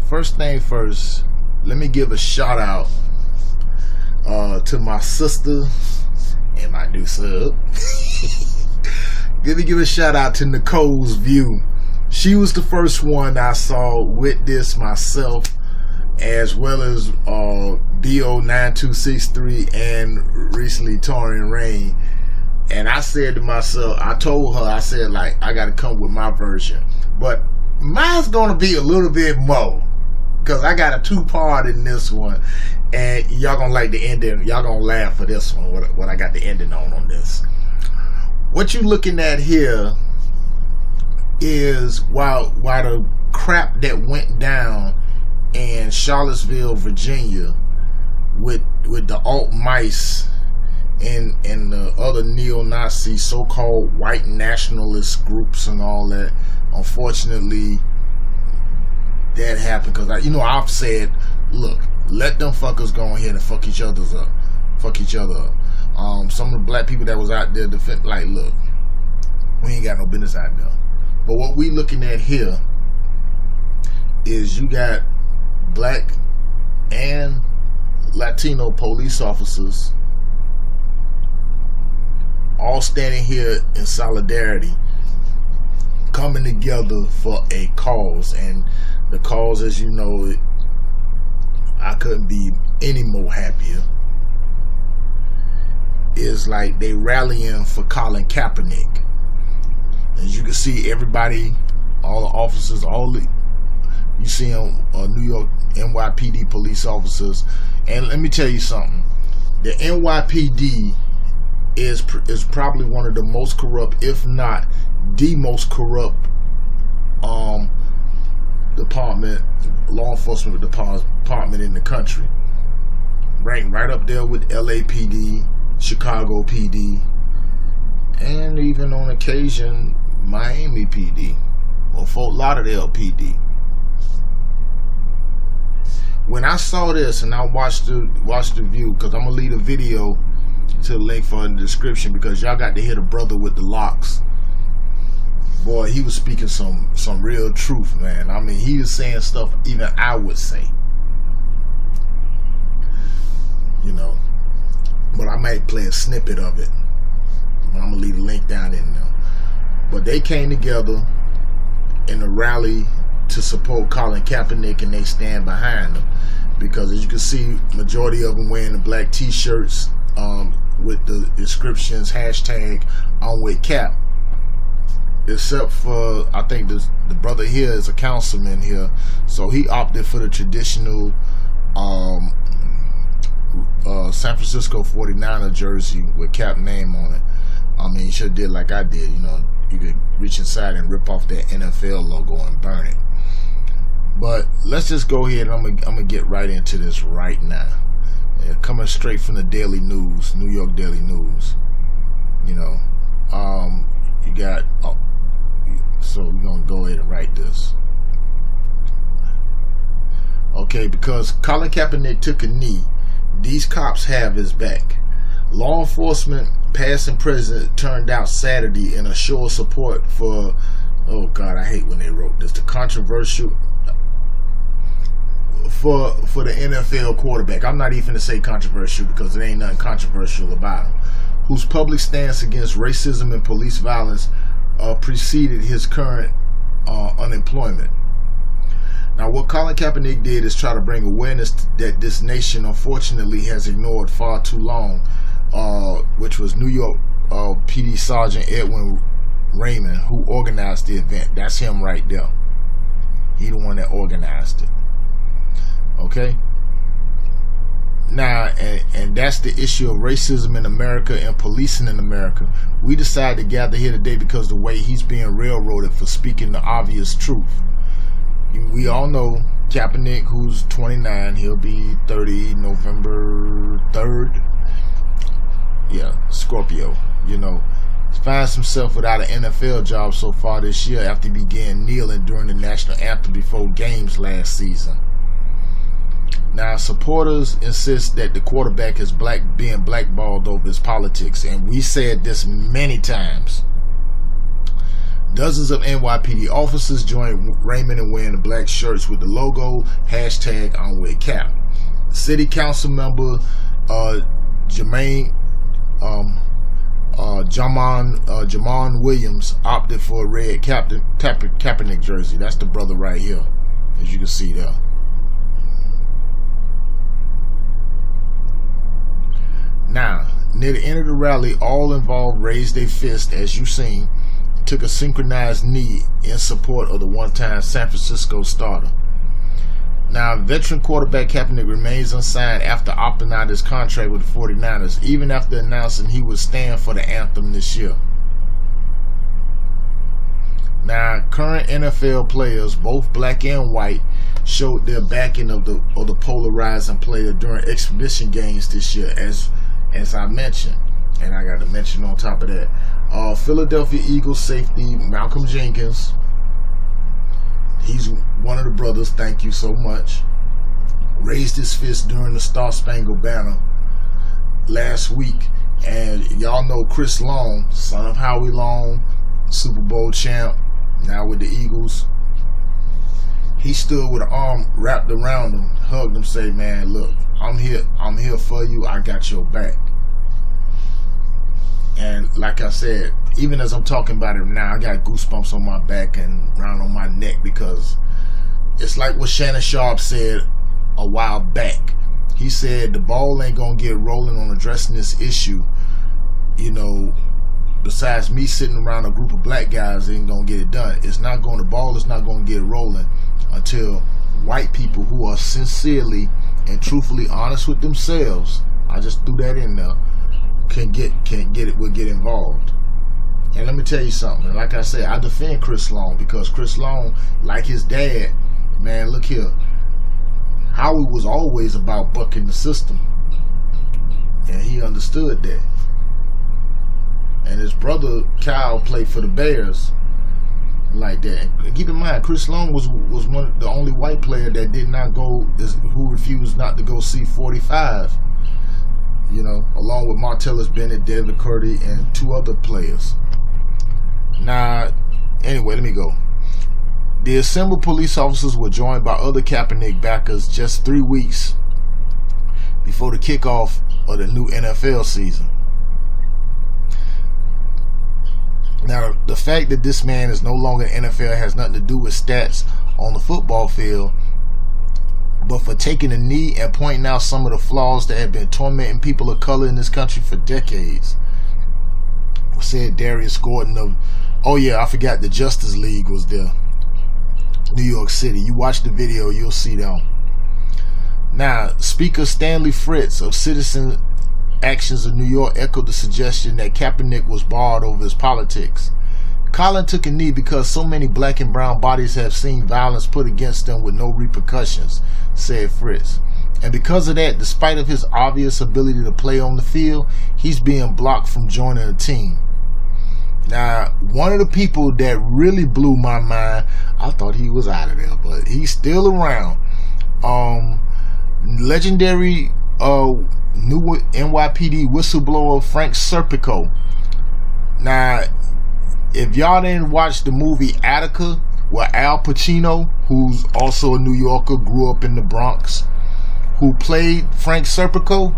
First thing first, let me give a shout out to my sister and my new sub. Let me give a shout out to Nicole's View. She was the first one I saw with this myself, as well as BO9263 and recently Torian Rain. And I said to myself, I told her, I said, like, I got to come with my version. But mine's going to be a little bit more, because I got a two-part in this one. And y'all going to like the ending. Y'all going to laugh for this one, what I got the ending on this. What you looking at here is while the crap that went down in Charlottesville, Virginia, with the alt mice and the other neo-Nazi so-called white nationalist groups and all that, unfortunately that happened. Because I've said, look, let them fuckers go ahead and fuck each other up. Some of the black people that was out there defend, like, look, we ain't got no business out there. But what we looking at here is you got black and Latino police officers all standing here in solidarity, coming together for a cause. And the cause, as you know, I couldn't be any more happier, is like they rallying for Colin Kaepernick. As you can see, everybody, all the officers, you see them, New York NYPD police officers. And let me tell you something, the NYPD is probably one of the most corrupt, if not the most corrupt law enforcement department in the country. Ranked right up there with LAPD, Chicago PD, and even on occasion Miami PD or Fort Lauderdale PD. When I saw this and I watched the view, because I'm gonna leave a video to the link for in the description, because y'all got to hear the brother with the locks. Boy, he was speaking some real truth, man. I mean, he was saying stuff even I would say, but I might play a snippet of it. But I'm gonna leave the link down in there. But they came together in a rally to support Colin Kaepernick, and they stand behind him, because as you can see, majority of them wearing the black t-shirts with the inscriptions hashtag I'm with Cap, except for I think the brother here is a councilman here, so he opted for the traditional San Francisco 49er jersey with Cap name on it. I mean, he should have did like I did. You could reach inside and rip off that NFL logo and burn it. But let's just go ahead and I'm gonna get right into this right now. Coming straight from the Daily News, New York Daily News. You got, so we're gonna go ahead and write this. Okay, because Colin Kaepernick took a knee, these cops have his back. Law enforcement, past and present, turned out Saturday in a show of support for, oh God, I hate when they wrote this, the controversial, for the NFL quarterback. I'm not even going to say controversial, because there ain't nothing controversial about him, whose public stance against racism and police violence preceded his current unemployment. Now, what Colin Kaepernick did is try to bring awareness that this nation unfortunately has ignored far too long, which was New York PD Sergeant Edwin Raymond, who organized the event. That's him right there. He the one that organized it. Okay? Now, and that's the issue of racism in America and policing in America. We decided to gather here today because the way he's being railroaded for speaking the obvious truth. We all know Kaepernick, who's 29, he'll be 30 November 3rd. Yeah, Scorpio, finds himself without an NFL job so far this year after he began kneeling during the national anthem before games last season. Now, supporters insist that the quarterback is being blackballed over his politics, and we said this many times. Dozens of NYPD officers joined Raymond in wearing the black shirts with the logo #OnWithCap. City Council member Jamon Williams opted for a red Kaepernick jersey. That's the brother right here, as you can see there. Now, near the end of the rally, all involved raised their fist, as you seen, took a synchronized knee in support of the one-time San Francisco starter. Now, veteran quarterback Kaepernick remains unsigned after opting out his contract with the 49ers, even after announcing he would stand for the anthem this year. Now, current NFL players, both black and white, showed their backing of the polarizing player during exhibition games this year, as I mentioned. And I got to mention on top of that, Philadelphia Eagles safety Malcolm Jenkins, he's one of the brothers, thank you so much, raised his fist during the Star Spangled Banner last week. And y'all know Chris Long, son of Howie Long, Super Bowl champ, now with the Eagles. He stood with an arm wrapped around him, hugged him, say, man, look, I'm here for you, I got your back. And like I said, even as I'm talking about it now, I got goosebumps on my back and around on my neck, because it's like what Shannon Sharp said a while back. He said the ball ain't gonna get rolling on addressing this issue. You know, besides me sitting around a group of black guys, ain't gonna get it done. The ball is not gonna get rolling until white people who are sincerely and truthfully honest with themselves, I just threw that in there, will get involved. And let me tell you something. Like I said, I defend Chris Long, because Chris Long, like his dad, man, look here, Howie was always about bucking the system, and he understood that. And his brother Kyle played for the Bears like that. And keep in mind, Chris Long was the only white player that did not go, who refused not to go see 45. You know, along with Martellus Bennett, David Curdy, and 2 other players. Now, anyway, let me go. The assembled police officers were joined by other Kaepernick backers just 3 weeks before the kickoff of the new NFL season. Now, the fact that this man is no longer in the NFL has nothing to do with stats on the football field, but for taking a knee and pointing out some of the flaws that have been tormenting people of color in this country for decades. Said Darius Gordon I forgot the Justice League was there. New York City. You watch the video, you'll see them. Now, Speaker Stanley Fritz of Citizen Actions of New York echoed the suggestion that Kaepernick was barred over his politics. Colin took a knee because so many black and brown bodies have seen violence put against them with no repercussions, said Fritz. And because of that, despite of his obvious ability to play on the field, he's being blocked from joining a team. Now, one of the people that really blew my mind, I thought he was out of there, but he's still around. Legendary new NYPD whistleblower Frank Serpico. Now, if y'all didn't watch the movie Attica, where Al Pacino, who's also a New Yorker, grew up in the Bronx, who played Frank Serpico,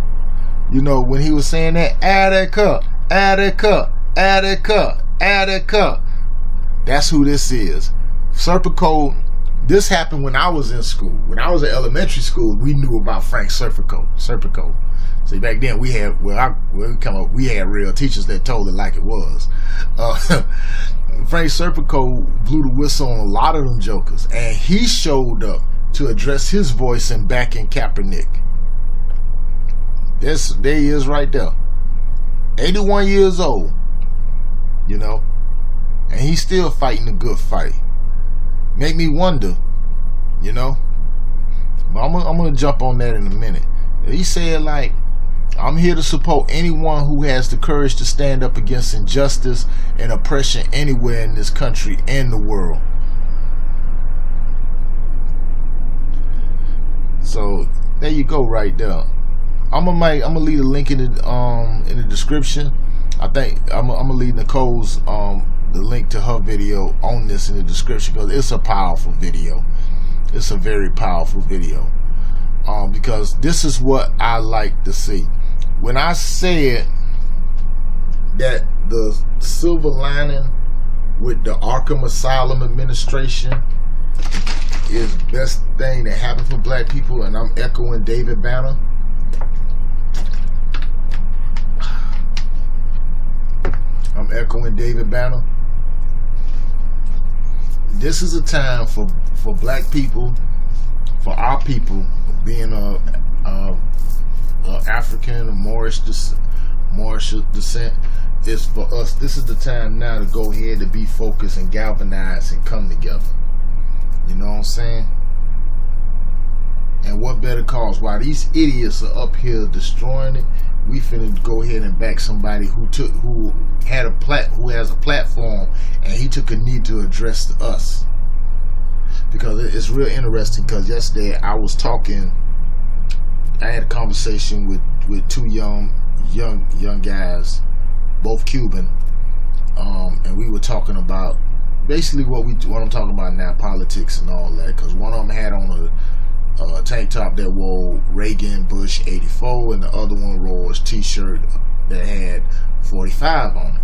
you know, when he was saying that, Attica, Attica, Attica, Attica. That's who this is. Serpico, this happened when I was in school. When I was in elementary school, we knew about Frank Serpico. See, back then we had, we had real teachers that told it like it was. Frank Serpico blew the whistle on a lot of them jokers, and he showed up to address his voice in backing Kaepernick. There he is right there. 81 years old, you know, and he's still fighting a good fight. Make me wonder, you know. But I'm gonna jump on that in a minute. He said, like, I'm here to support anyone who has the courage to stand up against injustice and oppression anywhere in this country and the world. So there you go, right there. I'm gonna leave a link in the description. I think I'm gonna leave Nicole's the link to her video on this in the description, because it's a powerful video. It's a very powerful video. Because this is what I like to see. When I said that the silver lining with the Arkham Asylum administration is the best thing that happened for black people, and I'm echoing David Banner. This is a time for black people, for our people, being African or Moorish descent, is for us. This is the time now to go ahead to be focused and galvanized and come together. You know what I'm saying? And what better cause? While these idiots are up here destroying it, we finna go ahead and back somebody who has a platform, and he took a knee to address us. Because it's real interesting, because yesterday I had a conversation with two young guys, both Cuban, and we were talking about basically what I'm talking about now, politics and all that. Because one of them had on a tank top that wore Reagan Bush 84, and the other one wore a t-shirt that had 45 on it.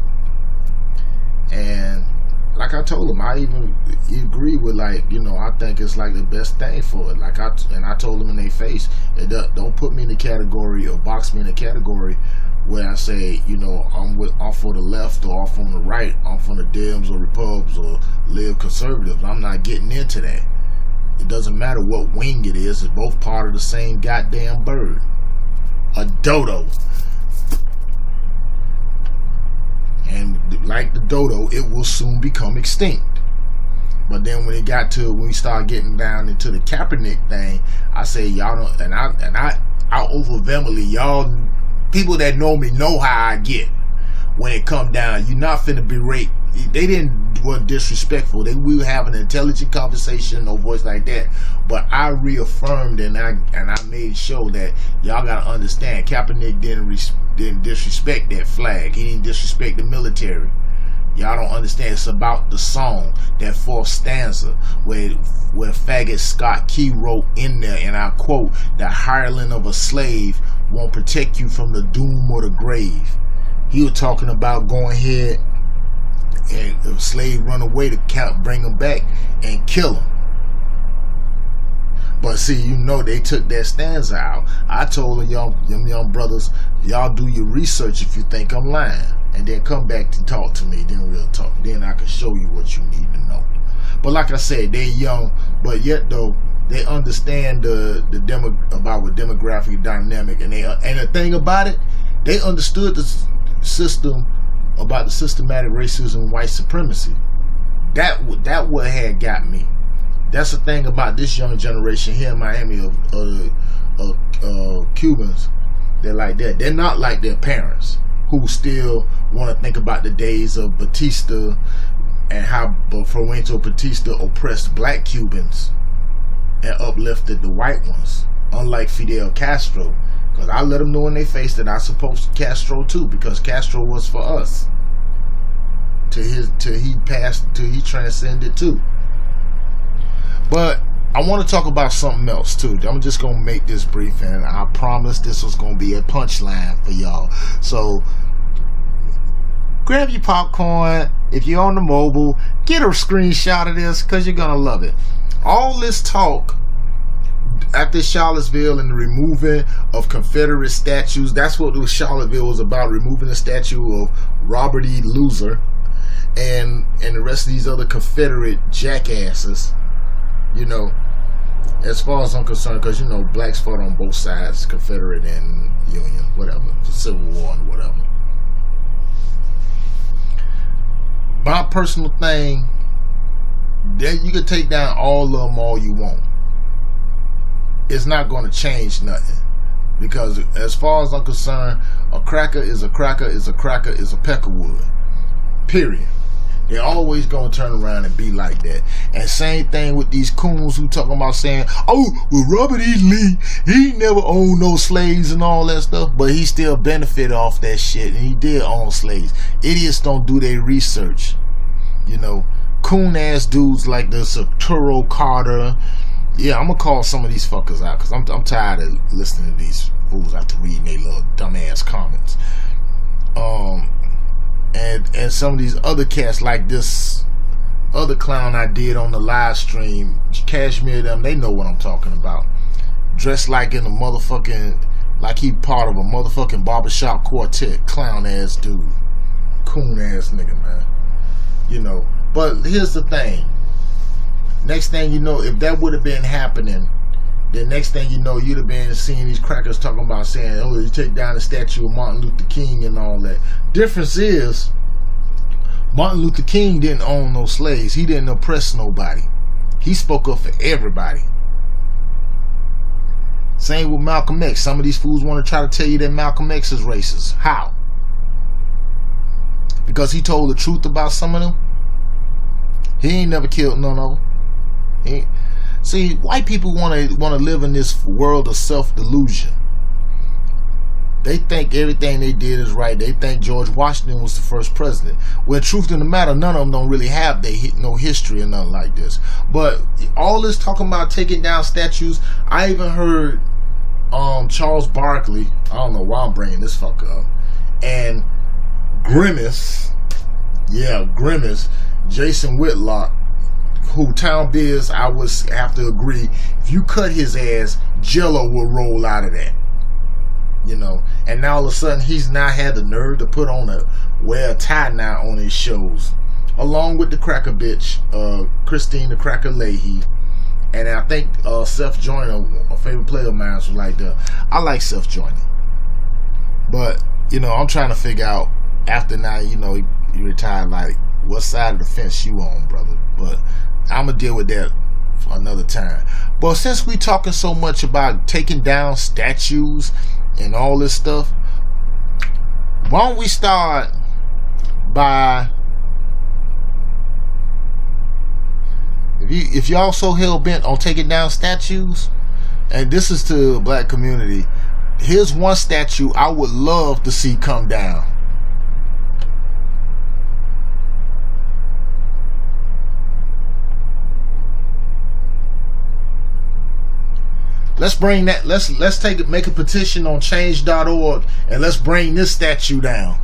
And like I told him, I even agree with, like, you know, I think it's like the best thing for it. Like I told them in their face, don't put me in the category or box me in the category where I say, you know, I'm for the left or I'm from the right, I'm from the Dems or Repubs or Live Conservatives. I'm not getting into that. It doesn't matter what wing it is. It's both part of the same goddamn bird. A dodo. And like the dodo, it will soon become extinct. But then when we start getting down into the Kaepernick thing, I say y'all don't, and I overwhelmingly, y'all people that know me know how I get when it come down. You're not finna berate. They weren't disrespectful. We were having an intelligent conversation, no voice like that. But I reaffirmed and I made sure that y'all gotta understand, Kaepernick didn't disrespect that flag. He didn't disrespect the military. Y'all don't understand. It's about the song, that fourth stanza, where faggot Scott Key wrote in there, and I quote, "The hireling of a slave won't protect you from the doom or the grave." He was talking about going ahead and the slave run away to bring him back and kill him. But see, you know, they took that stanza out. I told them young brothers, y'all do your research if you think I'm lying, and then come back to talk to me. Then we'll talk. Then I can show you what you need to know. But like I said, they young, but yet though they understand about the demographic dynamic, and the thing about it, they understood the system about the systematic racism and white supremacy. That what had got me. That's the thing about this young generation here in Miami of Cubans. They're like that. They're not like their parents, who still want to think about the days of Batista and how Fuente Batista oppressed black Cubans and uplifted the white ones, unlike Fidel Castro. Because I let them know in their face that I supposed Castro too, because Castro was for us till he transcended too. But I want to talk about something else too. I'm just gonna make this brief, and I promise this was gonna be a punchline for y'all. So grab your popcorn. If you're on the mobile, get a screenshot of this, because you're gonna love it. All this talk after Charlottesville and the removing of Confederate statues, that's what Charlottesville was about, removing the statue of Robert E. Loser and the rest of these other Confederate jackasses. You know, as far as I'm concerned, because, you know, blacks fought on both sides, Confederate and Union, whatever, the Civil War and whatever. My personal thing, that you can take down all of them all you want. It's not going to change nothing, because as far as I'm concerned, a cracker is a cracker is a cracker is a peckerwood. Period. They're always going to turn around and be like that. And same thing with these coons who talking about saying, oh, well, Robert E. Lee, he never owned no slaves and all that stuff, but he still benefited off that shit, and he did own slaves. Idiots don't do their research. You know, coon ass dudes like the Serpico Carter. Yeah, I'm gonna call some of these fuckers out because I'm tired of listening to these fools after reading their little dumbass comments. And some of these other cats like this other clown I did on the live stream, Cashmere, them, they know what I'm talking about. Dressed like in a motherfucking, like he part of a motherfucking barbershop quartet. Clown ass dude. Coon ass nigga, man. You know, but here's the thing. Next thing you know, if that would have been happening, then next thing you know, you'd have been seeing these crackers talking about saying, oh, you take down the statue of Martin Luther King and all that. Difference is, Martin Luther King didn't own no slaves. He didn't oppress nobody. He spoke up for everybody. Same with Malcolm X. Some of these fools want to try to tell you that Malcolm X is racist. How? Because he told the truth about some of them? He ain't never killed none of them. See, white people want to live in this world of self-delusion. They think everything they did is right. They think George Washington was the first president. When truth in the matter, none of them don't really have no history or nothing like this. But all this talking about taking down statues, I even heard Charles Barkley, I don't know why I'm bringing this fucker up, and Grimace, Jason Whitlock, who Town Biz, I would have to agree, if you cut his ass, Jello will roll out of that. You know, and now all of a sudden he's now had the nerve to wear a tie now on his shows, along with the cracker bitch, Christine the Cracker Leahy, and I think Seth Joyner, a favorite player of mine, was like that. I like Seth Joyner, but you know, I'm trying to figure out after now, you know, you retired, like what side of the fence you on, brother. But I'm gonna deal with that for another time. But since we talking so much about taking down statues and all this stuff, why don't we start by, if y'all so hell-bent on taking down statues, and this is to the black community, here's one statue I would love to see come down. Let's bring that. Let's make a petition on change.org and let's bring this statue down.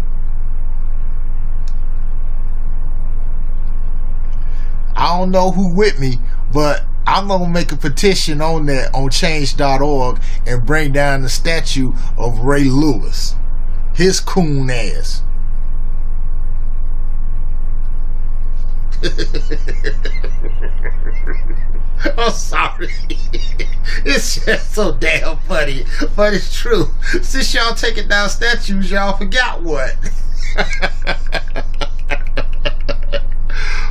I don't know who with me, but I'm gonna make a petition on that on change.org and bring down the statue of Ray Lewis, his coon ass. I'm sorry. It's just so damn funny, but it's true. Since y'all taking down statues, y'all forgot what.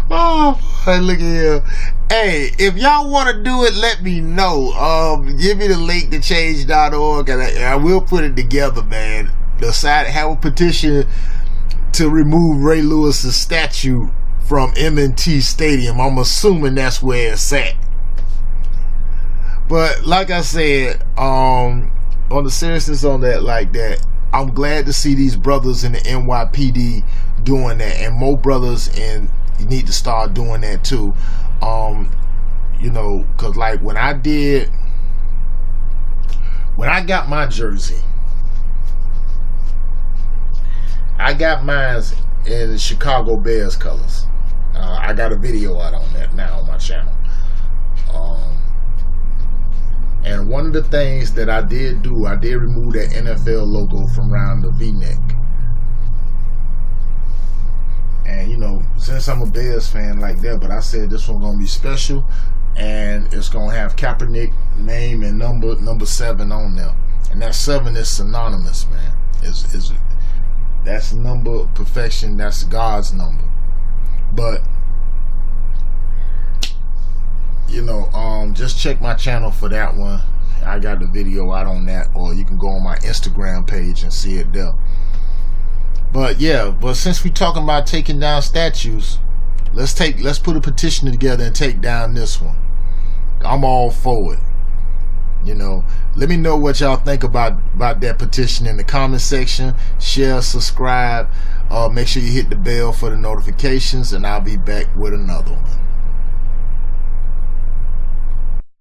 Oh boy, look at here. Hey, if y'all want to do it, let me know. Give me the link to change.org and I will put it together, man. Have a petition to remove Ray Lewis's statue from M&T Stadium. I'm assuming that's where it's at. But like I said, on the seriousness on that, like that, I'm glad to see these brothers in the NYPD doing that, and more brothers, and you need to start doing that too. You know, cause like when I got my jersey, I got mine in Chicago Bears colors. I got a video out on that now on my channel. And one of the things that I did do, I did remove that NFL logo from around the V-neck. And you know, since I'm a Bears fan like that, but I said this one gonna be special, and it's gonna have Kaepernick name and number 7 on there. And that 7 is synonymous, man. That's number perfection. That's God's number. But you know, just check my channel for that one. I got the video out on that, or you can go on my Instagram page and see it there. But yeah, but since we talking about taking down statues, let's put a petition together and take down this one. I'm all for it. You know, Let me know what y'all think about that petition in the comment section. Share, subscribe. Make sure you hit the bell for the notifications, and I'll be back with another one.